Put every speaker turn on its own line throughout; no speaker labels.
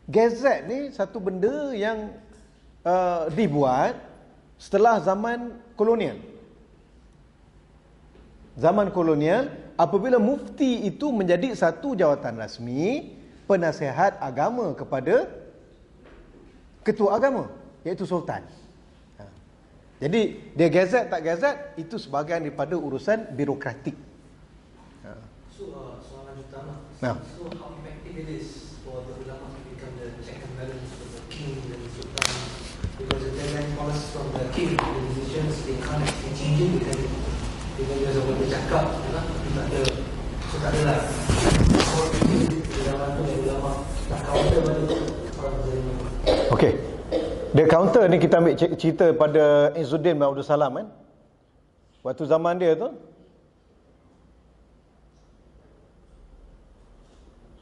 Gazette ni satu benda yang dibuat setelah zaman kolonial. Zaman kolonial, apabila mufti itu menjadi satu jawatan rasmi penasihat agama kepada ketua agama, iaitu sultan. Jadi dia gazet tak gazet itu sebahagian daripada urusan birokratik.
So soalan utama.
Nah.
So how effective it is for the ulama to become the check and balance for the king and the sultan? Because if there are policies from the king, the decisions they can't be changing because dia orang bercakap, tapi tak ada, so tak ada lah. Ulama tak counter balik.
Okey. Dia counter ni kita ambil cerita pada Izzuddin bin Abdul Salam kan. Waktu zaman dia tu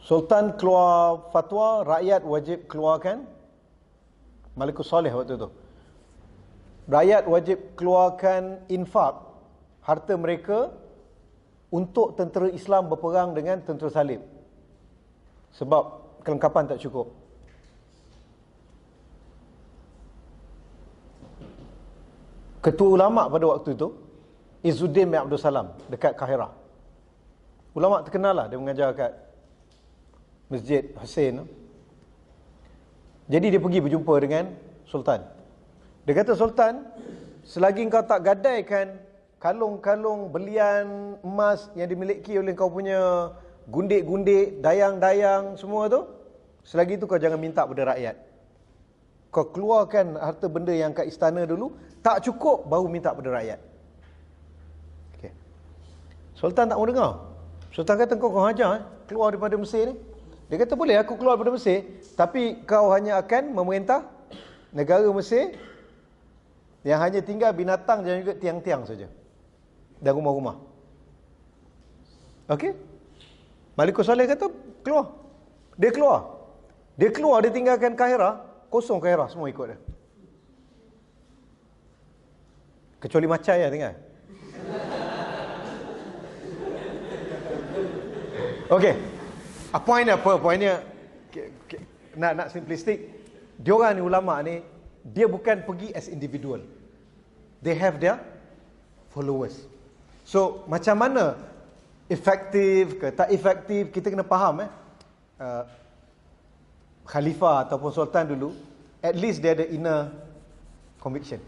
Sultan keluar fatwa rakyat wajib keluarkan Malikus Saleh waktu tu. Rakyat wajib keluarkan infak harta mereka untuk tentera Islam berperang dengan tentera salib. Sebab kelengkapan tak cukup. Ketua ulama pada waktu itu Izzuddin bin Abdul Salam dekat Kahirah. Ulama terkenal lah, dia mengajar kat Masjid Hussein. Jadi dia pergi berjumpa dengan Sultan. Dia kata, Sultan, selagi kau tak gadaikan kalung-kalung belian emas yang dimiliki oleh kau punya gundik-gundik, dayang-dayang semua tu, selagi itu kau jangan minta pada rakyat. Kau keluarkan harta benda yang kat istana dulu, tak cukup baru minta pada rakyat. Okay. Sultan tak mau dengar. Sultan kata, kau hajar keluar daripada Mesir ni. Dia kata, boleh aku keluar daripada Mesir, tapi kau hanya akan memerintah negara Mesir yang hanya tinggal binatang dan juga tiang-tiang saja dan rumah-rumah. Okey? Malikus Saleh kata, keluar. Dia keluar. Dia keluar, dia tinggalkan Kahirah, kosong Kahirah, semua ikut dia. Kecuali Macai lah tinggal. Okey. Pointnya apa? Pointnya nak simplistik. Diorang ni ulama ni, dia bukan pergi as individual. They have their followers. So macam mana efektif ke tak efektif, kita kena faham khalifah ataupun sultan dulu, at least dia ada inner conviction.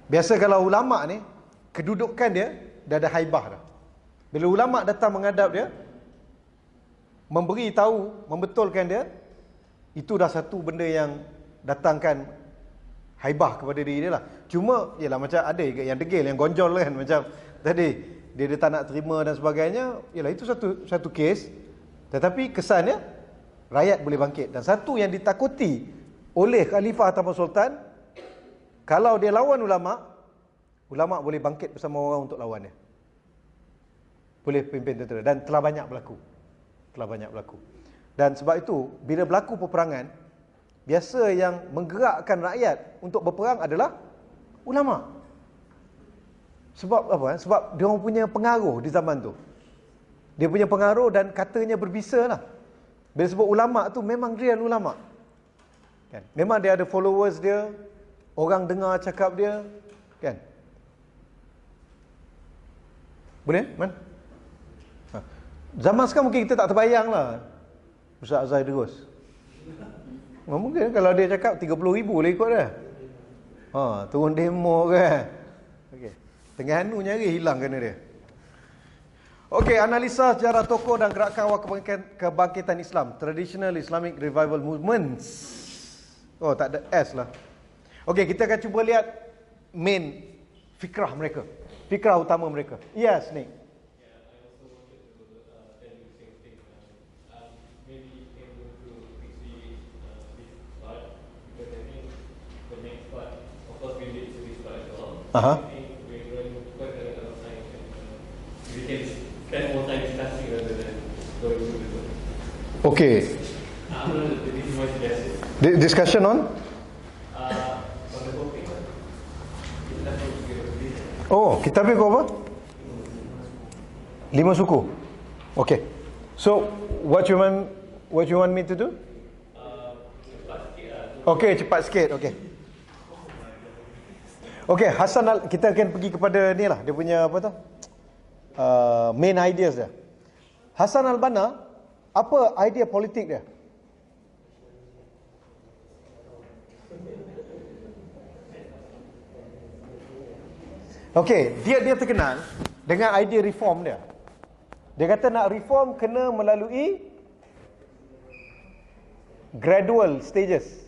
Biasa kalau ulama ni, kedudukan dia dah ada haibah dah. Bila ulama datang menghadap dia, memberi tahu, membetulkan dia, itu dah satu benda yang datangkan haibah kepada diri dia lah. Cuma, yalah macam ada yang degil, yang gonjol kan, macam tadi, dia tak nak terima dan sebagainya, yalah itu satu kes, tetapi kesannya, rakyat boleh bangkit. Dan satu yang ditakuti oleh khalifah ataupun sultan, kalau dia lawan ulama, ulama boleh bangkit bersama orang untuk lawan dia. Boleh pimpin tentera. Dan telah banyak berlaku. Dan sebab itu, bila berlaku peperangan, biasa yang menggerakkan rakyat untuk berperang adalah ulama. Sebab apa? Sebab dia orang punya pengaruh di zaman tu. Dia punya pengaruh dan katanya berbisa lah. Bila sebut ulama tu memang real ulama. Kan? Memang dia ada followers dia, orang dengar cakap dia, kan? Boleh? Man? Zaman sekarang mungkin kita tak terbayang lah. Ustaz Azhar Idrus. Mungkin kalau dia cakap 30,000 boleh ikut dia. Turun demo kan. Okey. Terengganu nyari hilang kena dia. Okey, analisa sejarah tokoh dan gerakan awal kebangkitan Islam, Traditional Islamic Revival Movements. Oh, tak ada S lah. Okey, kita akan cuba lihat main fikrah mereka. Fikrah utama mereka. Yes, Nick.
Uh-huh. We can spend more time discussing rather than going through the book.
Okay. Discussion on?
On the book.
Oh, kitabnya kau apa? 5 suku. Okay. So, what you want me to do? Okey, cepat sikit. Okey. Okey, kita akan pergi kepada ni lah, dia punya apa tu? Main ideas dia. Hassan al-Banna, apa idea politik dia? Okey, dia terkenal dengan idea reform dia. Dia kata nak reform kena melalui gradual stages.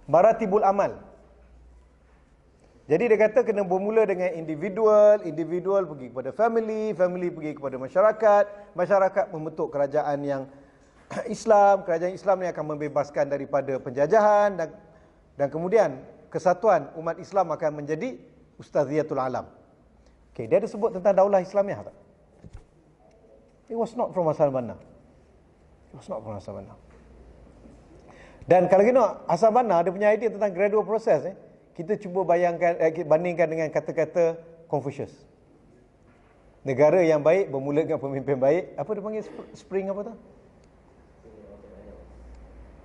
Maratibul amal. Jadi dia kata kena bermula dengan individual pergi kepada family pergi kepada masyarakat membentuk kerajaan yang kerajaan Islam ni akan membebaskan daripada penjajahan dan kemudian kesatuan umat Islam akan menjadi Ustaziyatul Alam. Okey, dia ada sebut tentang daulah Islamiah tak? It was not from Hassan al-Banna. Dan kalau kita Hassan al-Banna dia punya idea tentang gradual process kita cuba bandingkan dengan kata-kata Confucius. Negara yang baik bermula dengan pemimpin baik. Apa dia panggil spring apa tu?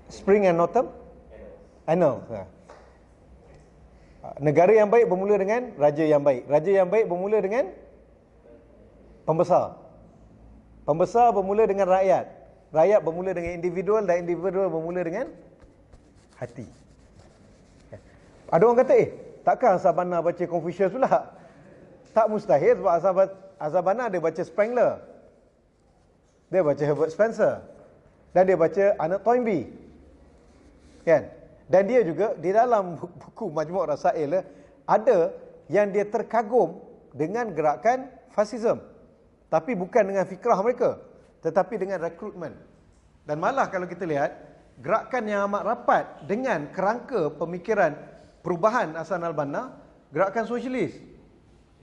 Spring and autumn? Annals. Negara yang baik bermula dengan raja yang baik. Raja yang baik bermula dengan pembesar. Pembesar bermula dengan rakyat. Rakyat bermula dengan individual dan individual bermula dengan hati. Ada orang kata, takkan Hassan al-Banna baca Confucius pula? Tak mustahil sebab Hassan al-Banna dia baca Spengler. Dia baca Herbert Spencer. Dan dia baca Arnold Toynbee. Kan? Dan dia juga di dalam buku Majmu' Rasail ada yang dia terkagum dengan gerakan fasism. Tapi bukan dengan fikrah mereka, tetapi dengan rekrutmen. Dan malah kalau kita lihat, gerakan yang amat rapat dengan kerangka pemikiran perubahan Hassan al-Banna, gerakan sosialis.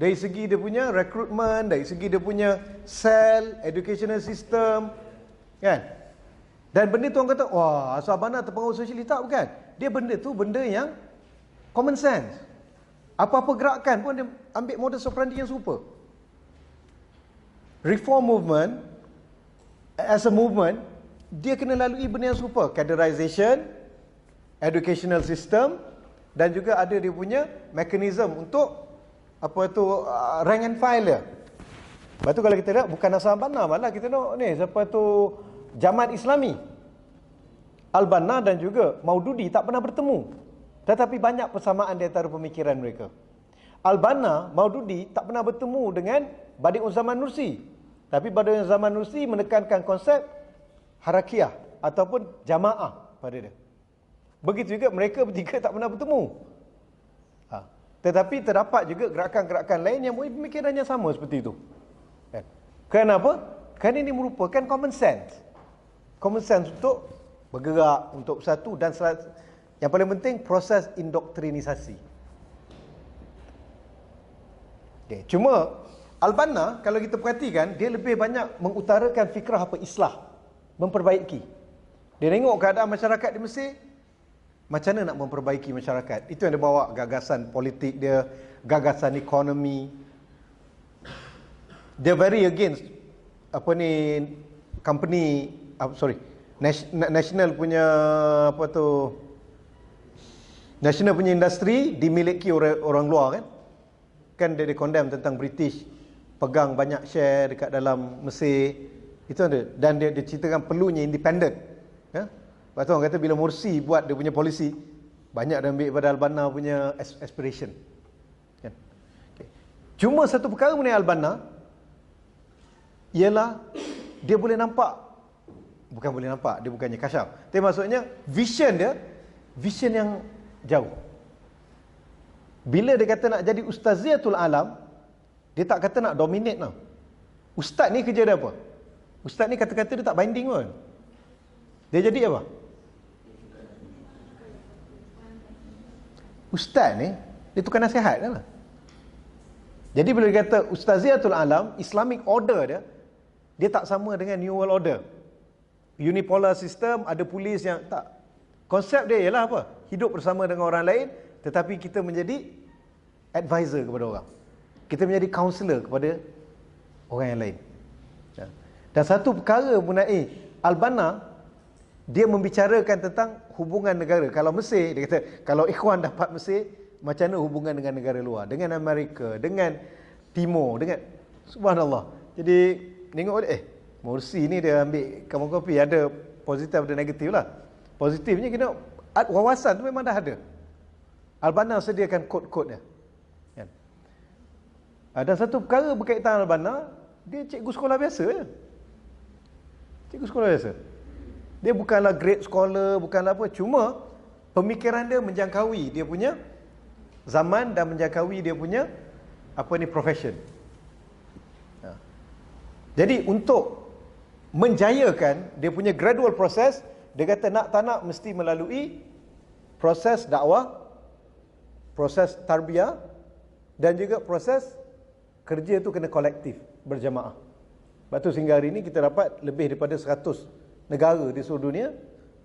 Dari segi dia punya rekrutmen, dari segi dia punya sel, educational system, kan? Dan benda tu orang kata, wah, Hassan al-Banna terpengaruh sosialis. Tak, bukan. Dia benda tu benda yang common sense. Apa-apa gerakan pun dia ambil modus operandi yang serupa. Reform movement, as a movement, dia kena lalui benda yang serupa. Caderization, educational system, dan juga ada dia punya mekanisme untuk apa tu rank and file dia. Lepas tu kalau kita lihat bukan Hassan al-Banna, malah kita tengok ni siapa tu Jamaat Islami. Al-Banna dan juga Maududi tak pernah bertemu. Tetapi banyak persamaan di antara pemikiran mereka. Al-Banna, Maududi tak pernah bertemu dengan Badi'uz Zaman Nursi. Tapi Badi'uz Zaman Nursi menekankan konsep harakiyah ataupun jamaah pada dia. Begitu juga mereka bertiga tak pernah bertemu. Tetapi terdapat juga gerakan-gerakan lain yang mempunyai pemikiran yang sama seperti itu. Kenapa? Kerana ini merupakan common sense. Common sense untuk bergerak, untuk bersatu dan yang paling penting proses indoktrinisasi. Okay. Cuma Al-Banna kalau kita perhatikan dia lebih banyak mengutarakan fikrah apa islah, memperbaiki. Dia tengok keadaan masyarakat di Mesir, macam mana nak memperbaiki masyarakat. Itu yang dia bawa gagasan politik dia, gagasan ekonomi. Dia very against company national punya national punya industri dimiliki oleh orang luar kan. Kan dia condemn tentang British pegang banyak share dekat dalam Mesir. Itu ada. Dan dia ceritakan perlunya independent. Ya? Lepas tu orang kata bila Morsi buat dia punya polisi, banyak dia ambil pada Al-Banna punya aspiration. Kan? Okay. Cuma satu perkara mengenai Al-Banna, ialah dia boleh nampak, bukan boleh nampak, dia bukannya kasyaf. Tapi maksudnya vision dia, vision yang jauh. Bila dia kata nak jadi Ustaziyatul Alam, dia tak kata nak dominate tau. Ustaz ni kerja dia apa? Ustaz ni kata-kata dia tak binding pun. Dia jadi apa? Ustaz ni, dia tukar nasihat kan lah. Jadi bila dia kata Ustaziyatul Alam, Islamic order dia tak sama dengan New World Order. Unipolar system, ada polis yang tak. Konsep dia ialah apa? Hidup bersama dengan orang lain, tetapi kita menjadi advisor kepada orang. Kita menjadi counselor kepada orang yang lain. Dan satu perkara mengenai Al-Banna, dia membicarakan tentang hubungan negara. Kalau Mesir, dia kata, kalau Ikhwan dapat Mesir, macam mana hubungan dengan negara luar, dengan Amerika, dengan Timur, dengan subhanallah. Jadi tengok Morsi ni dia ambil kamu kopi, ada positif ada negatif lah. Positifnya kita wawasan tu memang dah ada. Al-Banna sediakan kod-kod dia. Kan? Ada satu perkara berkaitan Al-Banna, dia cikgu sekolah biasa je. Cikgu sekolah biasa. Dia bukanlah great scholar, bukanlah apa, cuma pemikiran dia menjangkaui dia punya zaman dan menjangkaui dia punya profession. Jadi untuk menjayakan dia punya gradual proses, dia kata nak tak nak mesti melalui proses dakwah, proses tarbiyah, dan juga proses kerja tu kena kolektif, berjamaah. Sebab tu sehingga hari ini kita dapat lebih daripada 100 negara di seluruh dunia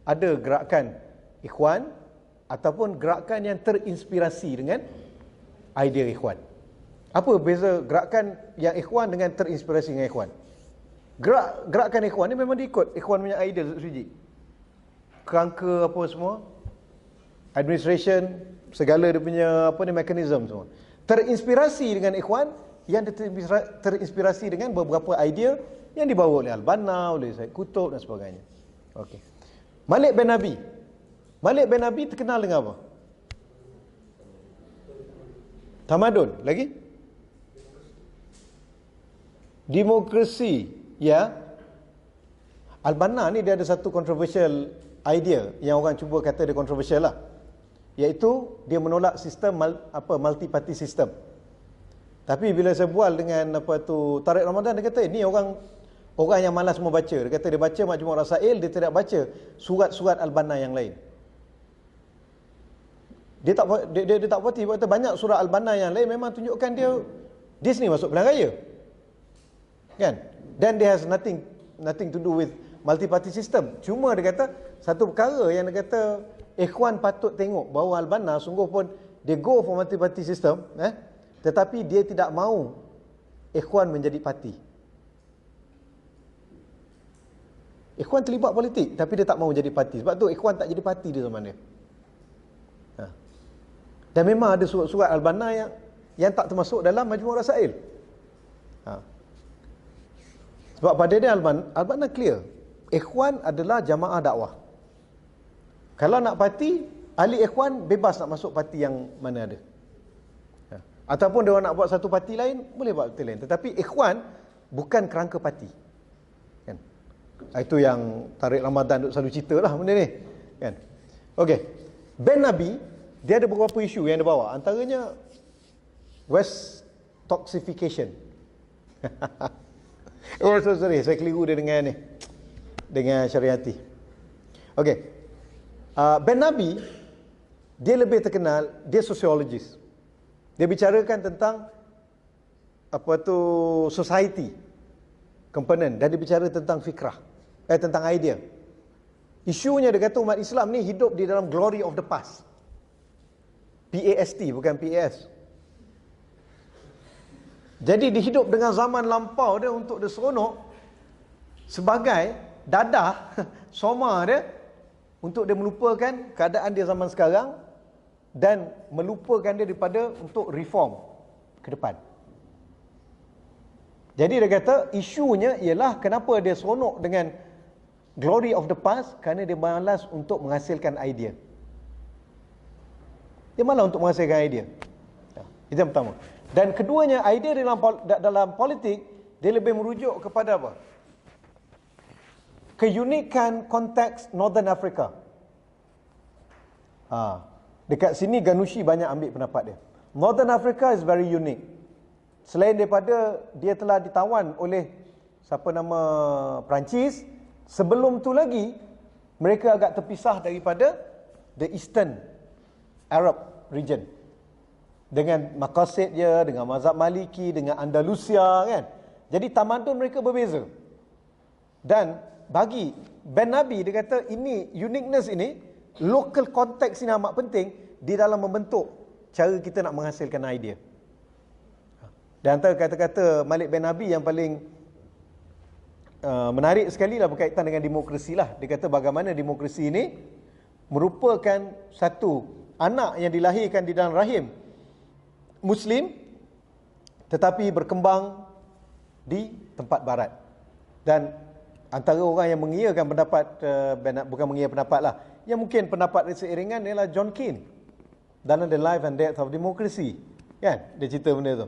ada gerakan Ikhwan ataupun gerakan yang terinspirasi dengan idea Ikhwan. Apa beza gerakan yang Ikhwan dengan terinspirasi dengan Ikhwan? Gerakan Ikhwan ni memang diikut Ikhwan punya idea suci. Kerangka apa semua, administration, segala dia punya mekanisme semua. Terinspirasi dengan Ikhwan, yang terinspirasi dengan beberapa idea yang dibawa oleh Al-Banna, oleh Said Qutb dan sebagainya. Okey. Malik bin Nabi. Malik bin Nabi terkenal dengan apa? Tamadun. Lagi? Demokrasi. Ya. Al-Banna ni dia ada satu controversial idea yang orang cuba kata dia controversial lah. Iaitu dia menolak sistem multi party system. Tapi bila saya bual dengan Tariq Ramadan, dia kata ni orang yang malas membaca. Dia kata dia baca Majmu' Rasail, dia tidak baca surat-surat Al-Banna yang lain. Dia tak puas hati, banyak surah Al-Banna yang lain memang tunjukkan dia sini masuk pilihan raya. Kan? Dan dia has nothing to do with multi-party system. Cuma dia kata, satu perkara yang dia kata, Ikhwan patut tengok bahawa Al-Banna sungguh pun, dia go for multi-party system, tetapi dia tidak mahu Ikhwan menjadi parti. Ikhwan terlibat politik, tapi dia tak mahu jadi parti. Sebab tu Ikhwan tak jadi parti di zaman dia. Dan memang ada surat-surat Al-Banna yang tak termasuk dalam Majmu' Rasail. Sebab pada dia Al-Banna clear. Ikhwan adalah jamaah dakwah. Kalau nak parti, ahli Ikhwan bebas nak masuk parti yang mana ada. Ataupun dia nak buat satu parti lain, boleh buat parti lain. Tetapi Ikhwan bukan kerangka parti. Kan? Itu yang Tariq Ramadan selalu cerita lah benda ni. Kan? Okey. Ben Nabi, dia ada beberapa isu yang dia bawa. Antaranya West toxification. Sorry, saya keliru dia dengan Syariati. Okey. Ben Nabi, dia lebih terkenal, dia sosiologis. Dia bicarakan tentang society component, dan dia bicara tentang fikrah, tentang idea. Isunya dia kata umat Islam ni hidup di dalam glory of the past. PAST, bukan PAS. Jadi dia hidup dengan zaman lampau dia untuk dia seronok sebagai dadah soma dia untuk dia melupakan keadaan dia zaman sekarang dan melupakan dia daripada untuk reform ke depan. Jadi dia kata isunya ialah kenapa dia seronok dengan glory of the past, kerana dia malas untuk menghasilkan idea. Dia malas untuk menghasilkan idea. Itu yang pertama. Dan keduanya, idea dalam politik, dia lebih merujuk kepada apa? Keunikan konteks Northern Africa. Dekat sini Ghannouchi banyak ambil pendapat dia. Northern Africa is very unique. Selain daripada dia telah ditawan oleh Perancis, sebelum tu lagi mereka agak terpisah daripada the Eastern Arab region. Dengan maqasid dia, dengan mazhab Maliki, dengan Andalusia, kan. Jadi tamadun mereka berbeza. Dan bagi Ben Nabi, dia kata ini uniqueness ini, local context ini amat penting di dalam membentuk cara kita nak menghasilkan idea. Dan antara kata-kata Malik bin Nabi yang paling menarik sekali lah berkaitan dengan demokrasi lah. Dia kata bagaimana demokrasi ini merupakan satu anak yang dilahirkan di dalam rahim Muslim tetapi berkembang di tempat barat. Dan antara orang yang mengiyakan pendapat, bukan mengiyakan pendapat lah, yang mungkin pendapat seiringan ialah John Keane dalam The Life and Death of Democracy, kan? Dia cerita benda tu.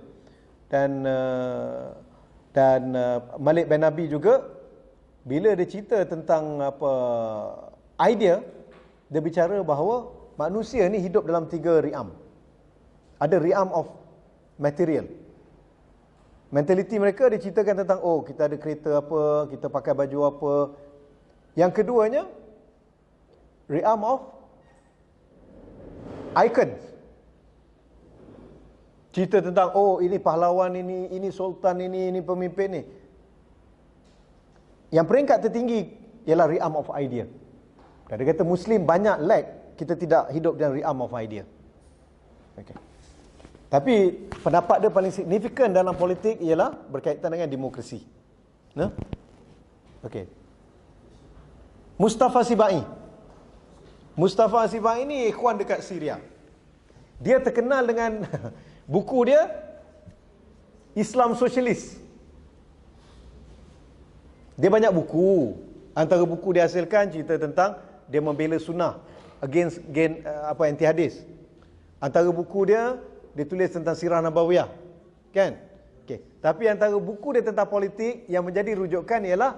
Dan Malik bin Nabi juga, bila dia cerita tentang idea, dia bicara bahawa manusia ni hidup dalam 3 riam. Ada riam of material. Mentaliti mereka dia ceritakan tentang, oh kita ada kereta apa, kita pakai baju apa. Yang keduanya, riam of icons. Cerita tentang, oh ini pahlawan ini sultan ini pemimpin ni. Yang peringkat tertinggi ialah riam of idea. Dan dia kata Muslim banyak lack, kita tidak hidup dalam riam of idea. Okay. Tapi pendapat dia paling signifikan dalam politik ialah berkaitan dengan demokrasi. Nah? Okey. Mustafa Sibai. Mustafa Sibai ni ikhwan dekat Syria. Dia terkenal dengan buku dia Islam Sosialis. Dia banyak buku. Antara buku dia hasilkan cerita tentang dia membela sunnah against anti hadis. Antara buku dia tulis tentang sirah nabawiyah, kan? Okey. Tapi antara buku dia tentang politik yang menjadi rujukan ialah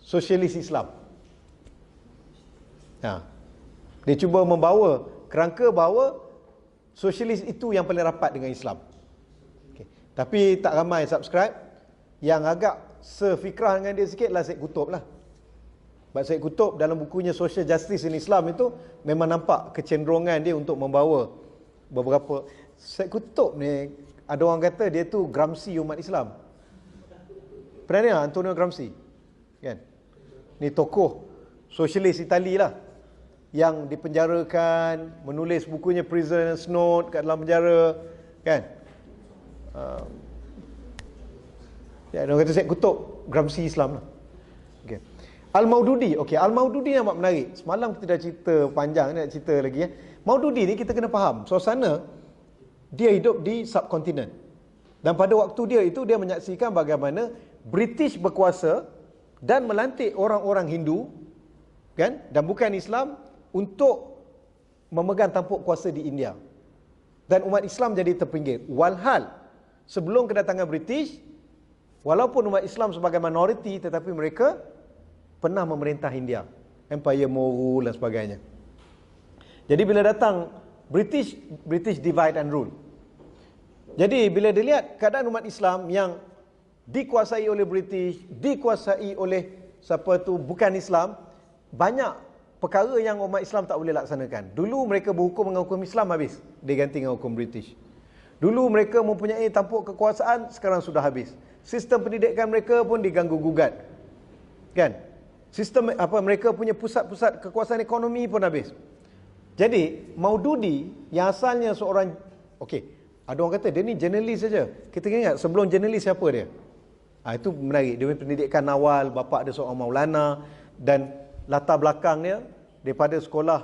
Sosialis Islam. Dia cuba membawa kerangka bahawa sosialis itu yang paling rapat dengan Islam. Okay. Tapi tak ramai subscribe. Yang agak sefikrah dengan dia sikit lah Syed Qutb lah. Sebab Syed Qutb dalam bukunya Social Justice in Islam itu memang nampak kecenderungan dia untuk membawa beberapa. Syed Qutb ni ada orang kata dia tu Gramsci umat Islam. Pernah dengar Antonio Gramsci? Kan? Ni tokoh sosialis Itali lah, yang dipenjarakan, menulis bukunya Prisoner's Note kat dalam penjara, kan? Dia kata Syed Qutb Gramsci Islam lah. Okay. Al-Maududi. Okey, Al-Maududi nampak menarik. Semalam kita dah cerita panjang, nak cerita lagi ya. Maududi ni kita kena faham suasana dia hidup di subkontinen. Dan pada waktu dia itu dia menyaksikan bagaimana British berkuasa dan melantik orang-orang Hindu, kan, dan bukan Islam untuk memegang tampuk kuasa di India. Dan umat Islam jadi terpinggir. Walhal sebelum kedatangan British, walaupun umat Islam sebagai minoriti, tetapi mereka pernah memerintah India, Empire Moru dan sebagainya. Jadi bila datang British divide and rule. Jadi bila dilihat keadaan umat Islam yang dikuasai oleh British, dikuasai oleh siapa tu bukan Islam, banyak perkara yang umat Islam tak boleh laksanakan. Dulu mereka berhukum dengan hukum Islam, habis diganti dengan hukum British. Dulu mereka mempunyai tampuk kekuasaan, sekarang sudah habis. Sistem pendidikan mereka pun diganggu gugat, kan? Sistem mereka punya pusat-pusat kekuasaan ekonomi pun habis. Jadi Maududi yang asalnya seorang, ada orang kata dia ni jurnalis saja. Kita ingat sebelum jurnalis siapa dia? Itu menarik. Dia punya pendidikan awal, bapa dia seorang maulana, dan latar belakang dia daripada sekolah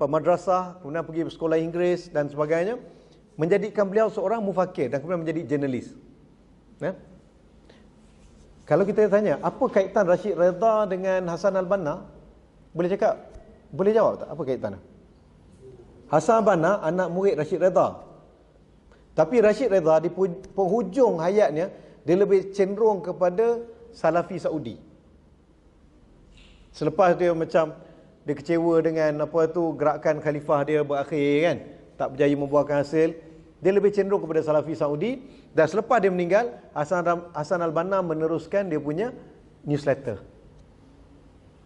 madrasah, kemudian pergi sekolah Inggeris dan sebagainya, menjadikan beliau seorang mufakir dan kemudian menjadi jurnalis. Kalau kita tanya apa kaitan Rashid Redha dengan Hassan Al-Banna, boleh jawab tak apa kaitannya? Hassan Al-Banna anak murid Rashid Redha. Tapi Rashid Redha di penghujung hayatnya dia lebih cenderung kepada Salafi Saudi. Selepas dia dia kecewa dengan gerakan khalifah dia berakhir, kan, tak berjaya membuahkan hasil, dia lebih cenderung kepada Salafi Saudi. Dan selepas dia meninggal, Hassan Al-Banna meneruskan dia punya newsletter.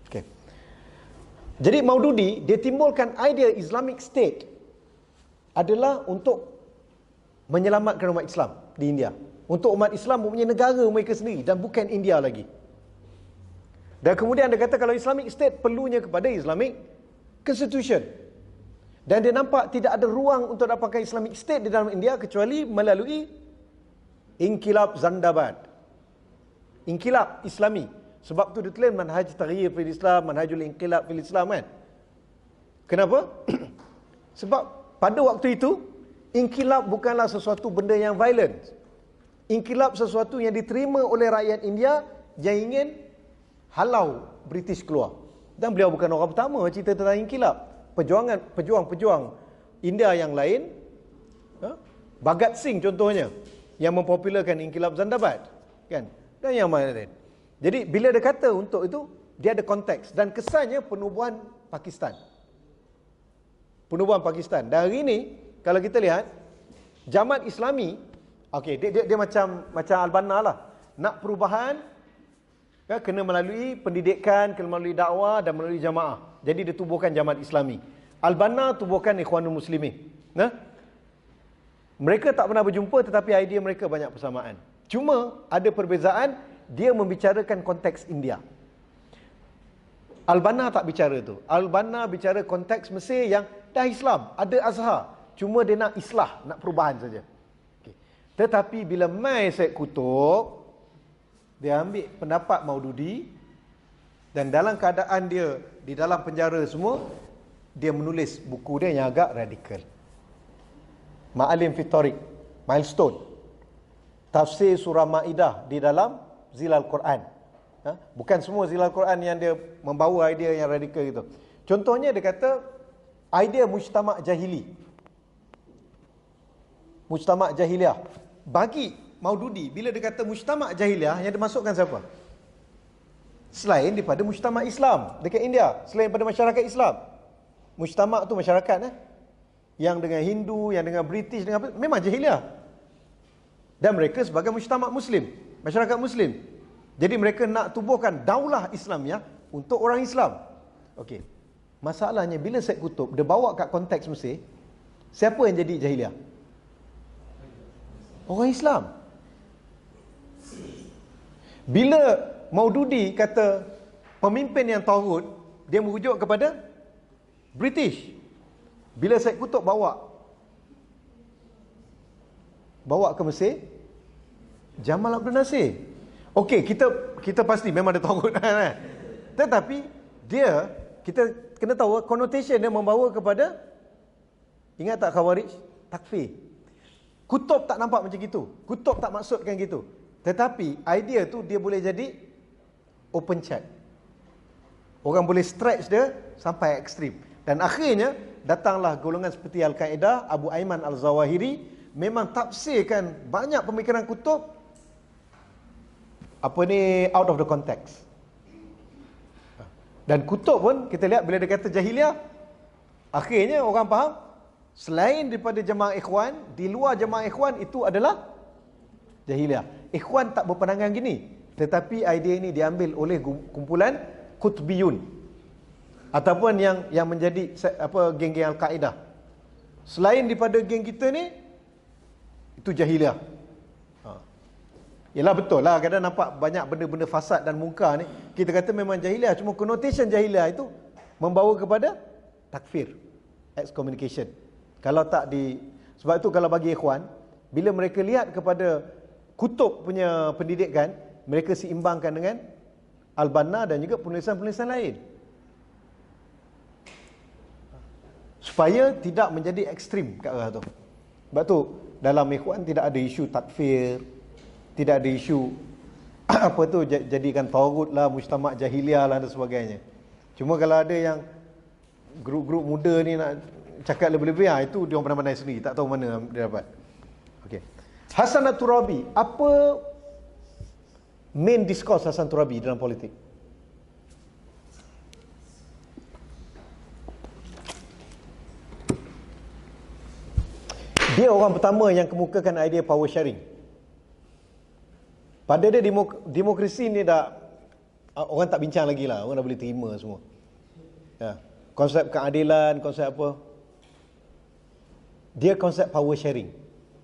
Okay. Jadi Maududi dia timbulkan idea Islamic State adalah untuk menyelamatkan umat Islam di India, untuk umat Islam mempunyai negara mereka sendiri dan bukan India lagi. Dan kemudian dia kata kalau Islamic State perlunya kepada Islamic Constitution. Dan dia nampak tidak ada ruang untuk dapatkan Islamic State di dalam India kecuali melalui Inkilab Zandabad. Inkilab Islami. Sebab tu dia tulis manhaj taghyir fil Islam, manhajul inqilab fil Islam kan. Kenapa? Sebab pada waktu itu inkilab bukanlah sesuatu benda yang violent. Inkilab sesuatu yang diterima oleh rakyat India yang ingin halau British keluar. Dan beliau bukan orang pertama cerita tentang inkilab. Pejuang-pejuang India yang lain, Bhagat Singh contohnya, yang mempopularkan inkilab Zandabad, kan? Dan yang mana lain. Jadi bila dia kata untuk itu, dia ada konteks dan kesannya penubuhan Pakistan. Penubuhan Pakistan. Dan hari ini kalau kita lihat Jamaat Islami, okey, dia macam Al-Banna lah. Nak perubahan, kena melalui pendidikan, kena melalui dakwah dan melalui jamaah. Jadi dia tubuhkan Jamaat Islami. Al-Banna tubuhkan Ikhwanul Muslimin. Mereka tak pernah berjumpa tetapi idea mereka banyak persamaan. Cuma ada perbezaan, dia membicarakan konteks India. Al-Banna tak bicara tu. Al-Banna bicara konteks Mesir yang dah Islam, ada Azhar. Cuma dia nak islah, nak perubahan saja. Okay. Tetapi bila mai Syed Qutb, dia ambil pendapat Maududi dan dalam keadaan dia di dalam penjara semua, dia menulis buku dia yang agak radikal. Ma'alim fi Tariq, Milestone. Tafsir surah Maidah di dalam Zilal Quran. Bukan semua Zilal Quran yang dia membawa idea yang radikal gitu. Contohnya dia kata idea mujtama' jahili. Mujtama' jahiliah. Bagi Maududi, bila dia kata mujtama' jahiliah, yang dimasukkan siapa? Selain daripada mujtama' Islam dekat India, selain daripada masyarakat Islam. Mujtama' tu masyarakat yang dengan Hindu, yang dengan British, dengan apa, memang jahiliah. Dan mereka sebagai mujtama' Muslim, masyarakat Muslim. Jadi mereka nak tubuhkan daulah Islamiah untuk orang Islam. Okey. Masalahnya bila Syed Qutb dia bawa kat konteks Mesir, siapa yang jadi jahiliah? Orang Islam. Bila Maududi kata pemimpin yang taghut, dia merujuk kepada British. Bila Syed Qutb bawa ke Mesir, Jamal Abdul Nasir. Okey, kita pasti memang dia taghut. Tetapi kita kena tahu connotation dia membawa kepada, ingat tak Khawarij? Takfir. Qutb tak nampak macam gitu. Qutb tak maksudkan gitu. Tetapi idea tu dia boleh jadi open chat. Orang boleh stretch dia sampai ekstrim. Dan akhirnya datanglah golongan seperti Al-Qaeda, Abu Aiman Al-Zawahiri, memang tafsirkan banyak pemikiran Qutb out of the context. Dan Qutb pun kita lihat bila dia kata jahiliah, akhirnya orang faham selain daripada jemaah ikhwan, di luar jemaah ikhwan itu adalah jahiliah. Ikhwan tak berpandangan gini, tetapi idea ini diambil oleh kumpulan Qutbiyun ataupun yang menjadi geng-geng Al-Qaeda. Selain daripada geng kita ni, itu jahiliah. Yalah betul lah, kadang nampak banyak benda-benda fasad dan mungkar ni, kita kata memang jahiliah. Cuma connotation jahiliah itu membawa kepada takfir, excommunication. Kalau tak sebab itu kalau bagi ikhwan, bila mereka lihat kepada Qutb punya pendidikan, mereka seimbangkan dengan Al-Banna dan juga penulisan-penulisan lain. Supaya tidak menjadi ekstrim kat arah tu. Sebab tu dalam ikhwan tidak ada isu takfir, tidak ada isu jadikan taghut lah, mujtama' jahiliah lah dan sebagainya. Cuma kalau ada yang grup-grup muda ni nak cakap lebih-lebih, itu dia orang pandai sendiri, tak tahu mana dia dapat. Okey. Hasan At-Turabi, apa main discourse Hasan Turabi dalam politik? Dia orang pertama yang kemukakan idea power sharing. Pada dia demokrasi ni dah orang tak bincang lagi lah, orang dah boleh terima semua. Ya. Konsep keadilan, konsep apa? Dia konsep power sharing.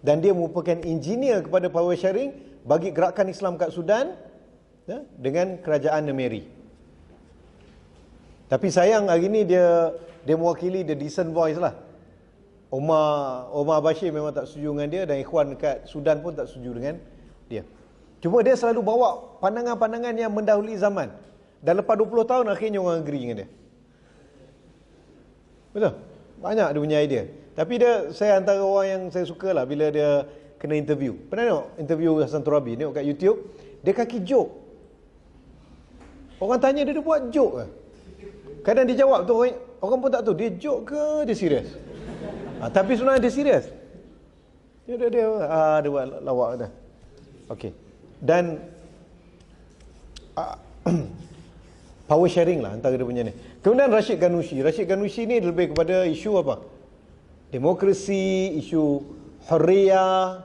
Dan dia merupakan engineer kepada power sharing bagi gerakan Islam kat Sudan, ya, dengan kerajaan Nemeri. Tapi sayang hari ni dia mewakili the decent voice lah. Omar Bashir memang tak setuju dengan dia, dan ikhwan dekat Sudan pun tak setuju dengan dia. Cuma dia selalu bawa pandangan-pandangan yang mendahului zaman. Dan lepas 20 tahun akhirnya orang agree dengan dia. Betul? Banyak dia punya idea. Tapi saya antara orang yang saya suka lah bila dia kena interview. Pernah tengok interview Hasan Turabi, tengok kat YouTube, dia kaki joke. Orang tanya dia buat joke ke? Kadang dia jawab tu orang pun tak tahu dia joke ke dia serius. Tapi sebenarnya dia serius. Dia buat lawak dah. Okey. Dan power sharing lah antara dia punya ni. Kemudian Rashid Ghannouchi. Rashid Ghannouchi ni lebih kepada isu apa? Demokrasi, isu hurriyah,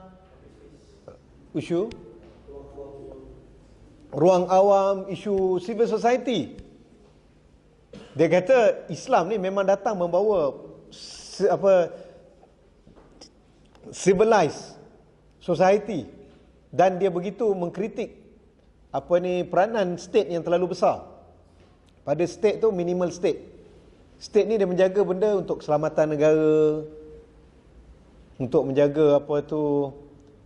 isu ruang awam, isu civil society. Dia kata Islam ni memang datang membawa civilized society, dan dia begitu mengkritik peranan state yang terlalu besar. Pada state tu minimal state. State ni dia menjaga benda untuk keselamatan negara, untuk menjaga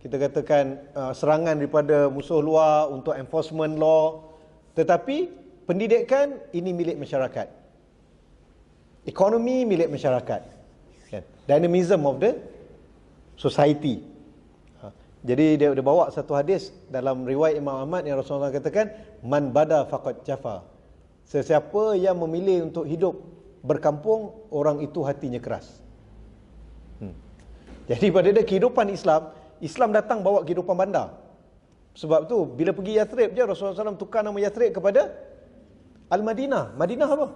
kita katakan serangan daripada musuh luar, untuk enforcement law. Tetapi pendidikan ini milik masyarakat. Ekonomi milik masyarakat. Dynamism of the society. Jadi dia bawa satu hadis dalam riwayat Imam Ahmad yang Rasulullah katakan, man bada faqad jafa. Sesiapa yang memilih untuk hidup berkampung, orang itu hatinya keras. Jadi pada dia kehidupan Islam datang bawa kehidupan bandar. Sebab tu bila pergi Yathrib je Rasulullah SAW tukar nama Yathrib kepada Al-Madinah. Madinah apa?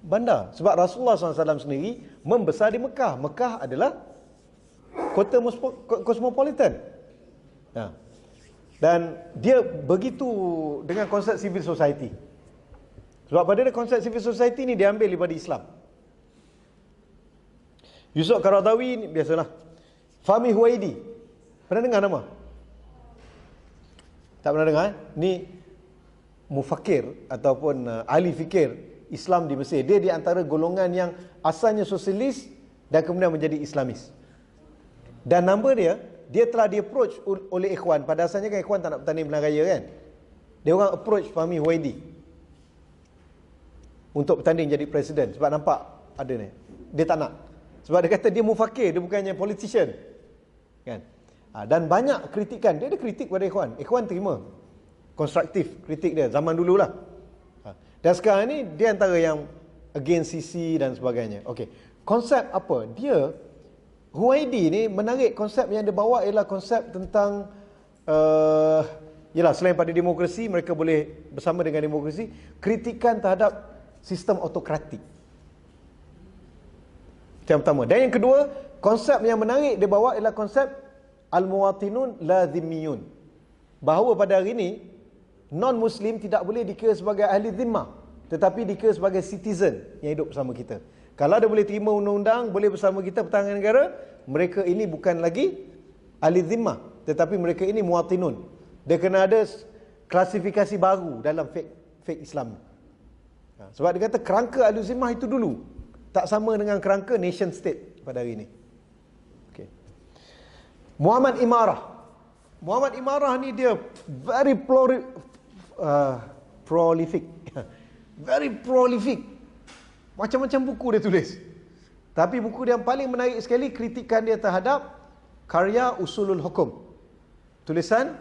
Bandar. Sebab Rasulullah SAW sendiri membesar di Mekah. Mekah adalah kota kosmopolitan. Dan dia begitu dengan konsep civil society. Sebab pada dia konsep civil society ni diambil daripada Islam. Yusuf Qaradawi ni biasalah. Fahmi Huwaidi. Pernah dengar nama? Tak pernah dengar? Ni mufakir ataupun ahli fikir Islam di Mesir. Dia di antara golongan yang asalnya sosialis dan kemudian menjadi Islamis. Dan nama dia telah di-approach oleh Ikhwan. Pada asalnya kan Ikhwan tak nak bertanding pilihan raya kan. Dia orang approach Fahmi Huwaidi untuk bertanding jadi presiden. Sebab nampak ada ni. Dia tak nak. Sebab dia kata dia mufakir, dia bukannya politician. Kan? Dan banyak kritikan. Dia ada kritik pada Ikhwan. Ikhwan terima. Konstruktif kritik dia. Zaman dululah. Dan sekarang ni, dia antara yang against Sisi dan sebagainya. Okey. Konsep apa? Huwaidi ni menarik konsep yang dia bawa ialah konsep tentang selain pada demokrasi, mereka boleh bersama dengan demokrasi, kritikan terhadap sistem autokratik. Yang pertama. Dan yang kedua, konsep yang menarik dia bawa ialah konsep al-muwatinun la zimmiyun. Bahawa pada hari ini non-Muslim tidak boleh dikira sebagai ahli zimmah, tetapi dikira sebagai citizen yang hidup bersama kita. Kalau dia boleh terima undang-undang, boleh bersama kita pertahanan negara, mereka ini bukan lagi ahli zimmah, tetapi mereka ini muwatinun. Dia kena ada klasifikasi baru dalam fake Islam. Sebab dia kata kerangka ahli zimmah itu dulu tak sama dengan kerangka nation state pada hari ini. Okay. Muhammad Imarah ni dia very prolific. Very prolific. Macam-macam buku dia tulis. Tapi buku dia yang paling menarik sekali kritikan dia terhadap karya Usulul Hukum. Tulisan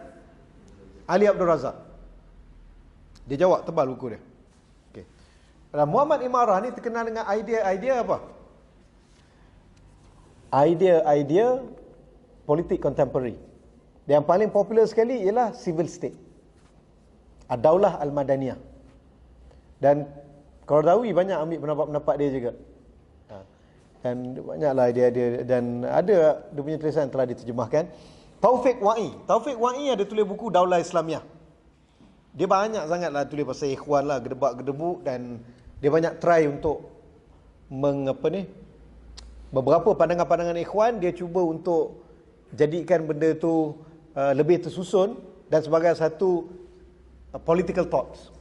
Ali Abdul Razak. Dia jawab tebal buku dia. Okey. Muhammad Imarah ni terkenal dengan idea apa? Idea politik contemporary. Yang paling popular sekali ialah civil state. Ad-Daulah Al-Madaniyah. Dan Qaradawi banyak ambil pendapat-pendapat dia juga. Dan banyaklah dia dan ada dia punya tulisan yang telah diterjemahkan. Taufik Wa'i ada tulis buku Daulah Islamiah. Dia banyak sangatlah tulis pasal ikhwan lah, gedebak-gedebuk, dan dia banyak try untuk beberapa pandangan-pandangan ikhwan dia cuba untuk jadikan benda tu lebih tersusun dan sebagai satu political thoughts.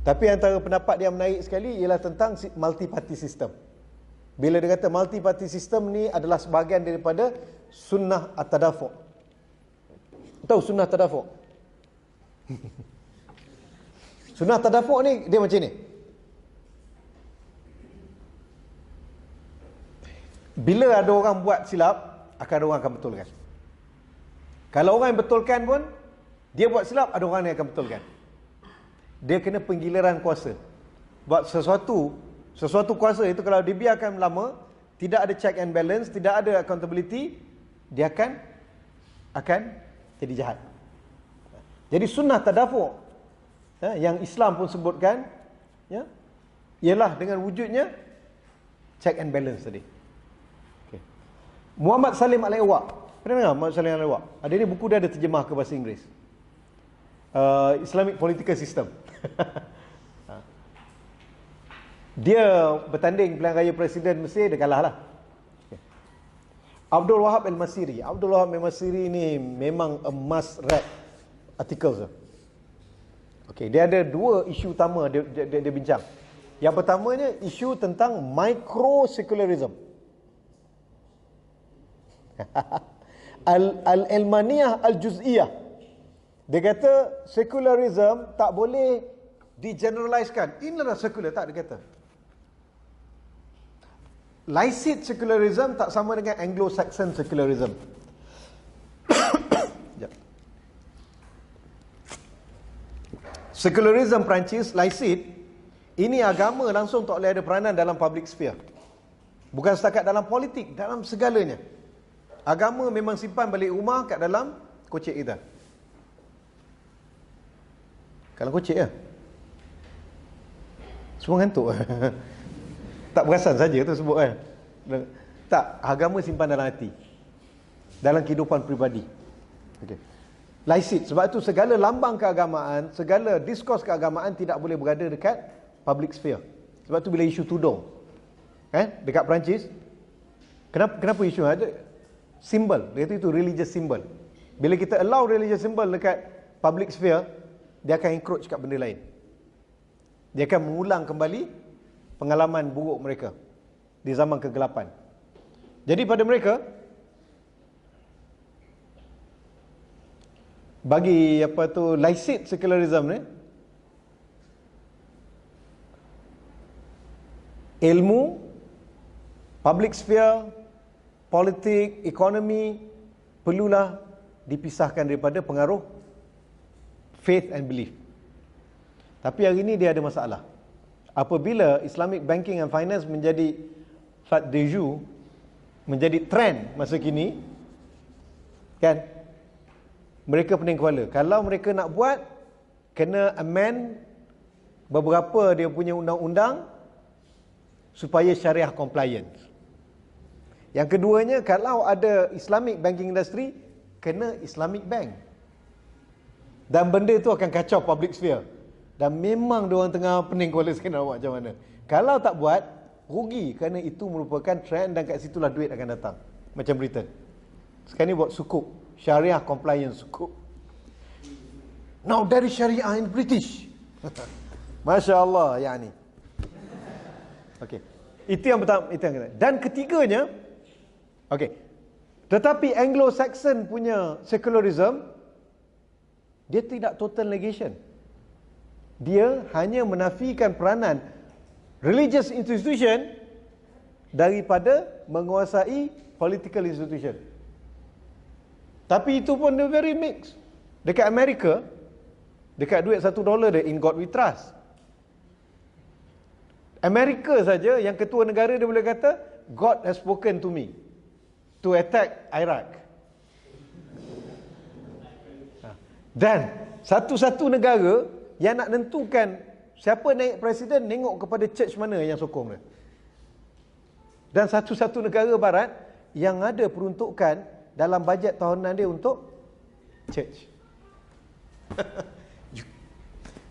Tapi antara pendapat dia menarik sekali ialah tentang multi-party system. Bila dia kata multi-party system ni adalah sebahagian daripada sunnah at-tadafu'. Tahu sunnah tadafuq? Sunnah tadafuq ni dia macam ni. Bila ada orang buat silap, akan ada orang akan betulkan. Kalau orang yang betulkan pun, dia buat silap, ada orang yang akan betulkan. Dia kena penggiliran kuasa. Buat sesuatu kuasa itu kalau dibiarkan lama, tidak ada check and balance, tidak ada accountability, dia akan jadi jahat. Jadi sunnah tadafuq yang Islam pun sebutkan, ya, ialah dengan wujudnya check and balance tadi. Okay. Muhammad Salim Al-Iwaq, pernah dengar Muhammad Salim Al-Iwaq? Ada ni buku dia ada terjemah ke bahasa Inggeris. Islamic Political System. Dia bertanding pilihan raya presiden Mesir, dia kalah lah. Abdul Wahab Al-Masiri. Abdul Wahab Al-Masiri ni memang a must read articles. Okay, dia ada dua isu utama dia bincang. Yang pertamanya isu tentang micro-secularism. Al-Ilmaniyah Al-Juz'iyah. Dia kata secularism tak boleh digeneralisekan. Inilah sekular, tak, dia kata. Licit secularism tak sama dengan Anglo-Saxon secularism. Secularism Perancis, licit, ini agama langsung tak boleh ada peranan dalam public sphere. Bukan setakat dalam politik, dalam segalanya. Agama memang simpan balik rumah kat dalam kocek kita. Kalau kocek ya. Semua ngantuk. Tak perasan saja tu sebut kan. Tak, agama simpan dalam hati. Dalam kehidupan peribadi. Okey. Licit, sebab itu segala lambang keagamaan, segala diskurs keagamaan tidak boleh berada dekat public sphere. Sebab tu bila isu tudung, dekat Perancis, kenapa isu ada simbol, dia itu religious symbol. Bila kita allow religious symbol dekat public sphere, dia akan encroach kat benda lain. Dia akan mengulang kembali pengalaman buruk mereka di zaman kegelapan. Jadi pada mereka, bagi licit secularism ni, ilmu, public sphere, politik, ekonomi perlulah dipisahkan daripada pengaruh faith and belief. Tapi hari ini dia ada masalah. Apabila Islamic banking and finance menjadi fad de jour, menjadi trend masa kini, kan, mereka pening kepala. Kalau mereka nak buat, kena amend beberapa dia punya undang-undang supaya syariah compliance. Yang keduanya, kalau ada Islamic banking industry, kena Islamic bank. Dan benda itu akan kacau public sphere. Dan memang diorang tengah pening kepala sekarang nak buat macam mana. Kalau tak buat, rugi, kerana itu merupakan trend dan kat situlah duit akan datang. Macam Britain. Sekarang ni buat sukuk, syariah compliance sukuk. Now there is syariah in British. Masya Allah, yani. Okey. Itu yang pertama, itu yang kena. Dan ketiganya, okey. Tetapi Anglo-Saxon punya secularism, dia tidak total negation. Dia hanya menafikan peranan religious institution daripada menguasai political institution. Tapi itu pun dia very mixed. Dekat Amerika, dekat duit $1 dia, in God we trust. Amerika saja yang ketua negara dia boleh kata, God has spoken to me to attack Iraq. Dan satu-satu negara yang nak nentukan siapa naik presiden, tengok kepada church mana yang sokong dia. Dan satu-satu negara barat yang ada peruntukan dalam bajet tahunan dia untuk church.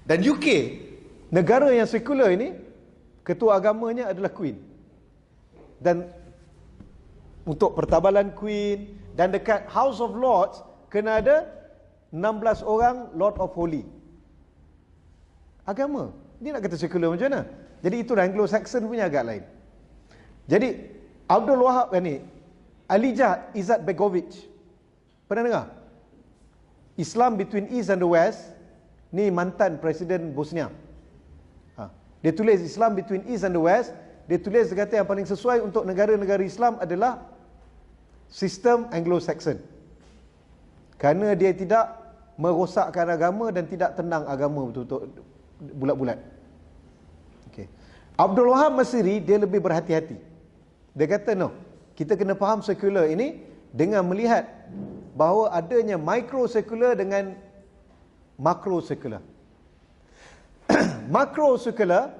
Dan UK, negara yang sekular ini, ketua agamanya adalah Queen. Dan untuk pertabalan Queen, dan dekat House of Lords kena ada 16 orang Lord of Holy. Agama. Dia nak kata sekular macam mana? Jadi itu Anglo-Saxon punya agak lain. Jadi Abdul Wahab ni, Alijah Izzat Begovic, pernah dengar? Islam between East and the West, ni mantan Presiden Bosnia. Dia tulis Islam between East and the West, dia tulis, dia kata yang paling sesuai untuk negara-negara Islam adalah sistem Anglo-Saxon. Kerana dia tidak merosakkan agama dan tidak tenang agama betul-betul bulat-bulat. Okay. Abdul Wahab Masiri, dia lebih berhati-hati. Dia kata, no, kita kena faham sekular ini dengan melihat bahawa adanya micro-sekular dengan makro-sekular. Makro-sekular,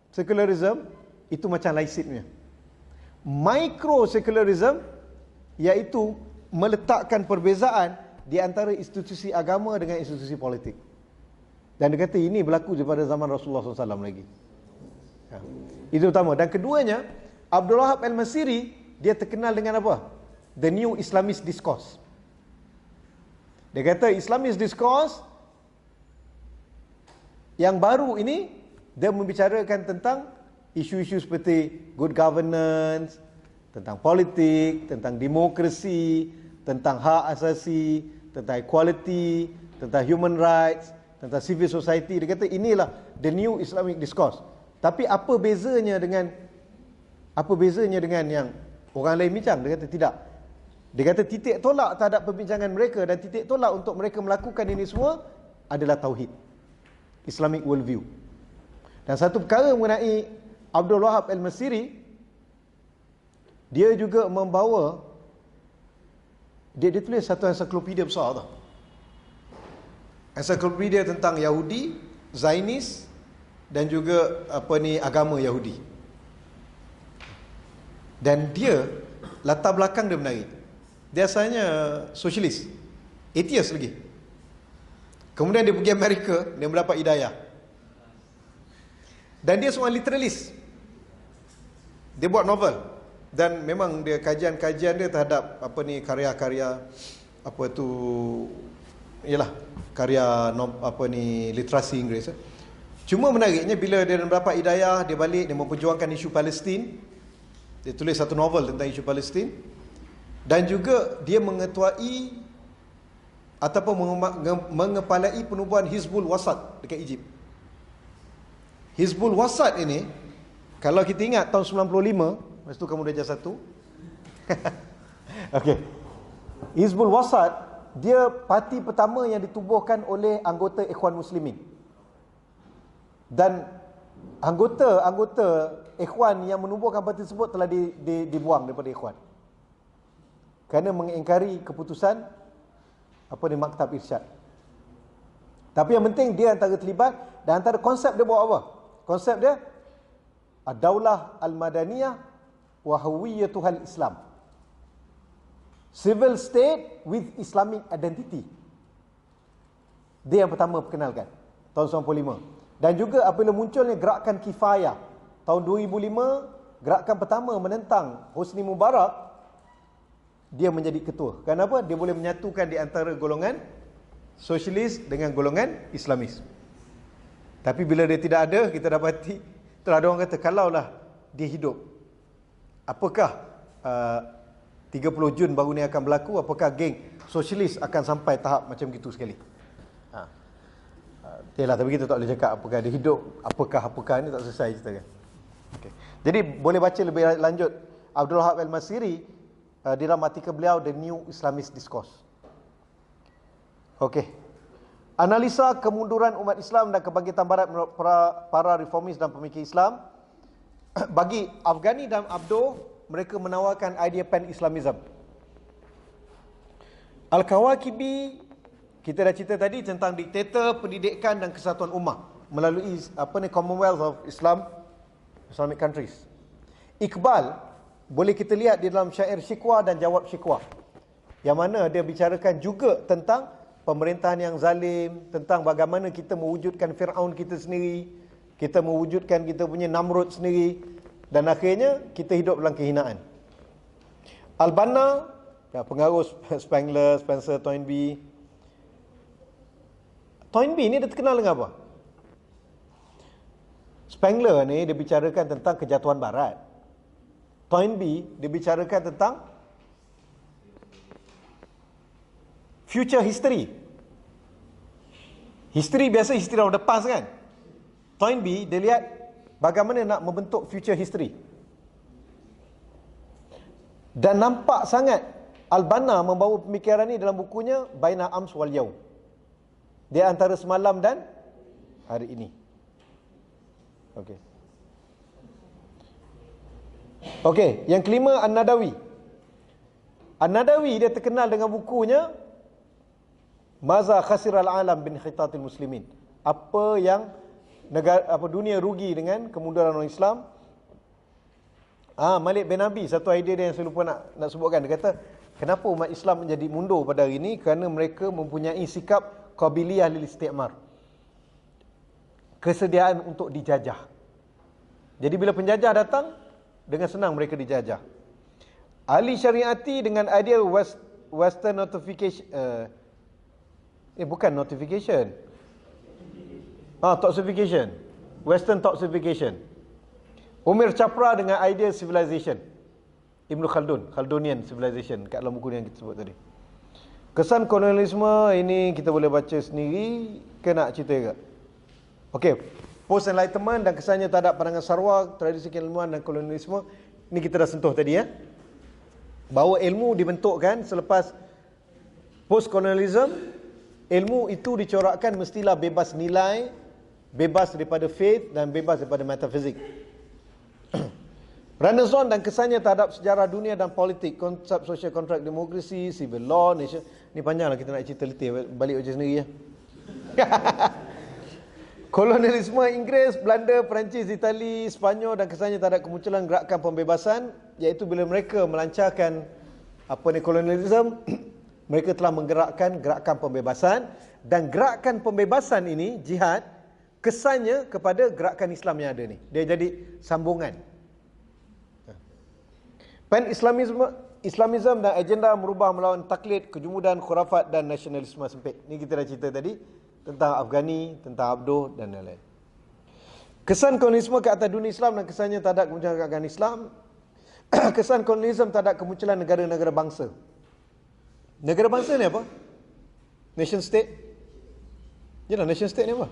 secularism, itu macam laicidnya. Micro-secularism, iaitu meletakkan perbezaan di antara institusi agama dengan institusi politik. Dan dia kata ini berlaku daripada zaman Rasulullah SAW lagi. Itu utama. Dan keduanya, Abdul Wahab Al-Masiri, dia terkenal dengan apa? The New Islamist Discourse. Dia kata Islamist Discourse yang baru ini, dia membicarakan tentang isu-isu seperti good governance, tentang politik, tentang demokrasi, tentang hak asasi, tentang equality, tentang human rights, tentang civil society. Dia kata inilah the new Islamic discourse. Tapi apa bezanya dengan yang orang lain bincang? Dia kata tidak. Dia kata titik tolak terhadap perbincangan mereka dan titik tolak untuk mereka melakukan ini semua adalah tauhid, Islamic worldview. Dan satu perkara mengenai Abdul Wahab Al-Masiri, dia juga membawa, dia tulis satu ensiklopedia besar tau. Ensiklopedia tentang Yahudi, Zionis dan juga agama Yahudi. Dan dia latar belakang dia menarik. Dia asalnya sosialis, atheist lagi. Kemudian dia pergi Amerika, dia mendapat hidayah. Dan dia seorang literalis. Dia buat novel. Dan memang dia kajian-kajian dia terhadap karya-karya karya literasi Inggeris. Cuma menariknya bila dia mendapat hidayah, dia balik, dia memperjuangkan isu Palestin. Dia tulis satu novel tentang isu Palestin. Dan juga dia mengetuai ataupun mengepalai penubuhan Hizbul Wasat dekat Egypt. Hizbul Wasat ini, kalau kita ingat tahun 95, masa tu kamu darjah 1. Okey. Hizbul Wasat, dia parti pertama yang ditubuhkan oleh anggota Ikhwan Muslimin. Dan anggota Ikhwan yang menubuhkan parti tersebut telah dibuang daripada Ikhwan. Kerana mengingkari keputusan Maktab Irsyad. Tapi yang penting dia antara terlibat, dan antara konsep dia buat apa? Konsep dia Ad-Daulah Al-Madaniyah wa Huwiyatuhal Islam. Civil state with Islamic identity. Dia yang pertama perkenalkan tahun 95. Dan juga apabila munculnya gerakan Kifayah tahun 2005, gerakan pertama menentang Hosni Mubarak, dia menjadi ketua. Kenapa? Dia boleh menyatukan di antara golongan sosialis dengan golongan Islamis. Tapi bila dia tidak ada, kita dapati telah ada orang kata, kalaulah dia hidup, apakah 30 Jun baru ni akan berlaku? Apakah geng sosialis akan sampai tahap macam gitu sekali? Yalah, tapi kita tak boleh cakap apakah dia hidup, apakah ni tak selesai cerita kan. Okay. Jadi boleh baca lebih lanjut Abdul Wahab Al-Masiri di dalam artikel beliau The New Islamist Discourse. Okey. Analisa kemunduran umat Islam dan kebangkitan barat menurut para reformis dan pemikir Islam. Bagi Afghani dan Abdo, mereka menawarkan idea pan-Islamism. Al-Kawakibi, kita dah cerita tadi tentang diktator, pendidikan dan kesatuan ummah melalui Commonwealth of Islamic countries. Iqbal, boleh kita lihat di dalam syair Syikwa dan Jawab Syikwa, yang mana dia bicarakan juga tentang pemerintahan yang zalim, tentang bagaimana kita mewujudkan Fir'aun kita sendiri, kita mewujudkan kita punya Namrud sendiri, dan akhirnya kita hidup dalam kehinaan. Al-Banna, pengaruh Spengler, Spencer, Toynbee. Toynbee ni dia terkenal dengan apa? Spengler ni dia bicarakan tentang kejatuhan barat. Toynbee dia bicarakan tentang future history. History biasa history of the past kan. Toynbee dia lihat bagaimana nak membentuk future history. Dan nampak sangat Al-Banna membawa pemikiran ini dalam bukunya Baina Ams wal Yaum. Dia antara semalam dan hari ini. Okey. Okey, yang kelima An-Nadawi. An-Nadawi dia terkenal dengan bukunya Maza Khasiral Alam bin Khitatil Muslimin. Apa yang dunia rugi dengan kemunduran orang Islam. Malik bin Abi, satu idea dia yang saya lupa nak sebutkan. Dia kata, kenapa umat Islam menjadi mundur pada hari ini? Kerana mereka mempunyai sikap qabiliyah lil istikmar. Kesediaan untuk dijajah. Jadi bila penjajah datang, dengan senang mereka dijajah. Ali Syariati dengan idea Western notification, bukan notification. Toxification. Western toxification. Umar Chapra dengan idea civilization. Ibn Khaldun, Khaldunian civilization, kat dalam buku yang kita sebut tadi. Kesan kolonialisme ini kita boleh baca sendiri ke nak cerita juga? Okey, post enlightenment dan kesannya terhadap pandangan Sarwar, tradisi keilmuan dan kolonialisme. Ini kita dah sentuh tadi ya. Bahawa ilmu dibentukkan selepas post kolonialism, ilmu itu dicorakkan mestilah bebas nilai, bebas daripada faith dan bebas daripada metafizik. Renaissance dan kesannya terhadap sejarah dunia dan politik, konsep social contract, demokrasi, civil law, nation. Ni panjanglah kita nak cerita letih, balik baca sendiri ya. Kolonialisme Inggeris, Belanda, Perancis, Itali, Sepanyol dan kesannya terhadap kemunculan gerakan pembebasan, iaitu bila mereka melancarkan kolonialisme, mereka telah menggerakkan gerakan pembebasan, dan gerakan pembebasan ini, jihad, kesannya kepada gerakan Islam yang ada ni. Dia jadi sambungan. Islamism dan agenda merubah melawan taklid, kejumudan, khurafat dan nasionalisme sempit. Ni kita dah cerita tadi tentang Afghani, tentang Abduh dan lain-lain. Kesan kolonialisme ke atas dunia Islam dan kesannya terhadap kemunculan gerakan Islam. Kesan kolonialisme terhadap kemunculan negara-negara bangsa. Negara bangsa ni apa? Nation state. Yalah, nation state ni apa?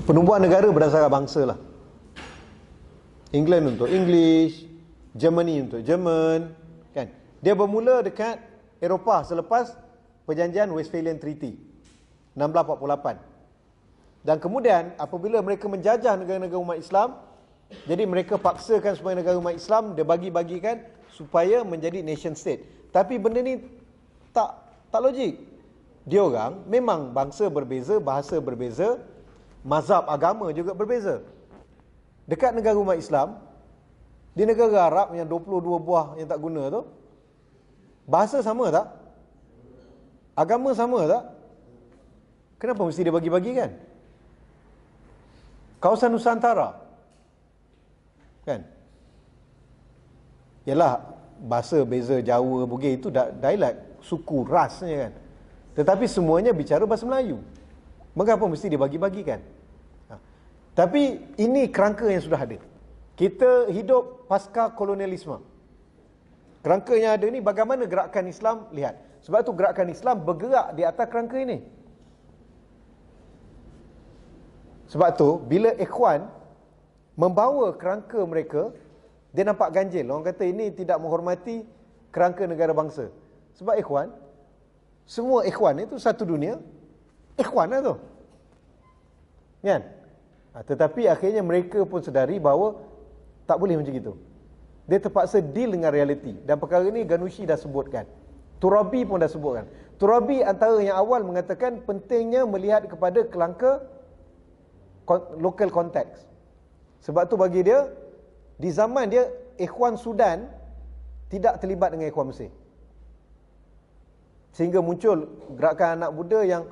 Penubuhan negara berdasarkan bangsa lah. England untuk English, Germany untuk German, kan? Dia bermula dekat Eropah selepas perjanjian Westphalian Treaty 1648. Dan kemudian apabila mereka menjajah negara-negara umat Islam, jadi mereka paksakan supaya negara umat Islam dia bagi-bagikan supaya menjadi nation state. Tapi benda ni tak logik. Dia orang memang bangsa berbeza, bahasa berbeza, mazhab agama juga berbeza. Dekat negara umat Islam, di negara Arab yang 22 buah yang tak guna tu, bahasa sama tak? Agama sama tak? Kenapa mesti dia bagi-bagikan? Kawasan Nusantara, kan? Yalah, bahasa beza Jawa, Bugis itu dialek, suku, rasnya kan. Tetapi semuanya bicara bahasa Melayu. Mengapa mesti dibagi-bagikan? Tapi ini kerangka yang sudah ada. Kita hidup pasca kolonialisme. Kerangka yang ada ni bagaimana gerakan Islam, lihat. Sebab tu gerakan Islam bergerak di atas kerangka ini. Sebab tu bila Ikhwan membawa kerangka mereka, dia nampak ganjil. Orang kata ini tidak menghormati kerangka negara bangsa. Sebab Ikhwan, semua Ikhwan itu satu dunia, Ikhwan lah tu, kan? Tetapi akhirnya mereka pun sedari bahawa tak boleh macam itu. Dia terpaksa deal dengan realiti. Dan perkara ini Ganushi dah sebutkan, Turabi pun dah sebutkan. Turabi antara yang awal mengatakan pentingnya melihat kepada kerangka local context. Sebab tu bagi dia, di zaman dia, Ikhwan Sudan tidak terlibat dengan Ikhwan Mesir, sehingga muncul gerakan anak muda yang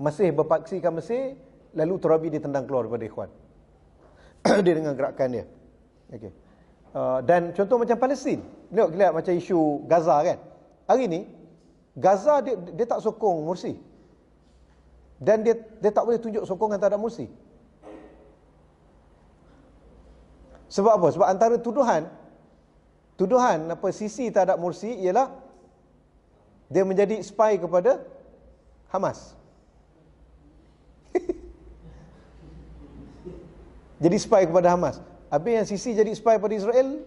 masih berpaksikan Mesir. Lalu Turabi ditendang keluar daripada Ikhwan. Dia dengan gerakan dia. Okay. Dan contoh macam Palestin. Lihat macam isu Gaza kan. Hari ni, Gaza dia tak sokong Mursi. Dan dia tak boleh tunjuk sokongan terhadap Mursi. Sebab apa? Sebab antara tuduhan tuduhan Sisi terhadap Morsi ialah dia menjadi spy kepada Hamas. Jadi spy kepada Hamas. Habis yang Sisi jadi spy pada Israel.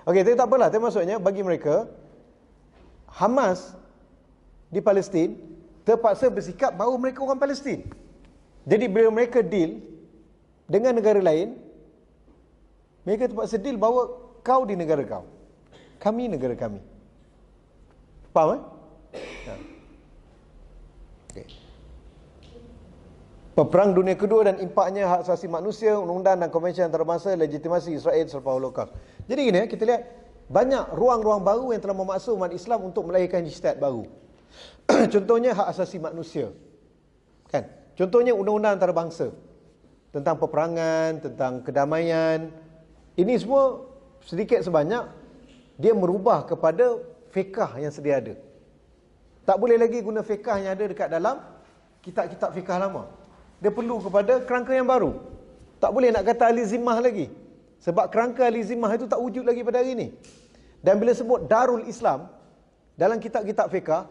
Okey, tapi tak apalah. Tapi maksudnya bagi mereka, Hamas di Palestin terpaksa bersikap bahawa mereka orang Palestin. Jadi bila mereka deal dengan negara lain, mereka terpaksa deal bahawa kau di negara kau, kami negara kami. Faham? Okay. Perang Dunia Kedua dan impaknya hak asasi manusia, undang-undang dan konvensyen antarabangsa, legitimasi Israel selepas Holocaust. Jadi gini, kita lihat banyak ruang-ruang baru yang telah memaksa umat Islam untuk melahirkan ijtihad baru. Contohnya hak asasi manusia. Kan? Contohnya undang-undang antarabangsa tentang peperangan, tentang kedamaian. Ini semua sedikit sebanyak dia merubah kepada fiqh yang sedia ada. Tak boleh lagi guna fiqh yang ada dekat dalam kitab-kitab fiqh lama. Dia perlu kepada kerangka yang baru. Tak boleh nak kata ahli zimmah lagi. Sebab kerangka ahli zimmah itu tak wujud lagi pada hari ini. Dan bila sebut Darul Islam dalam kitab-kitab fiqh,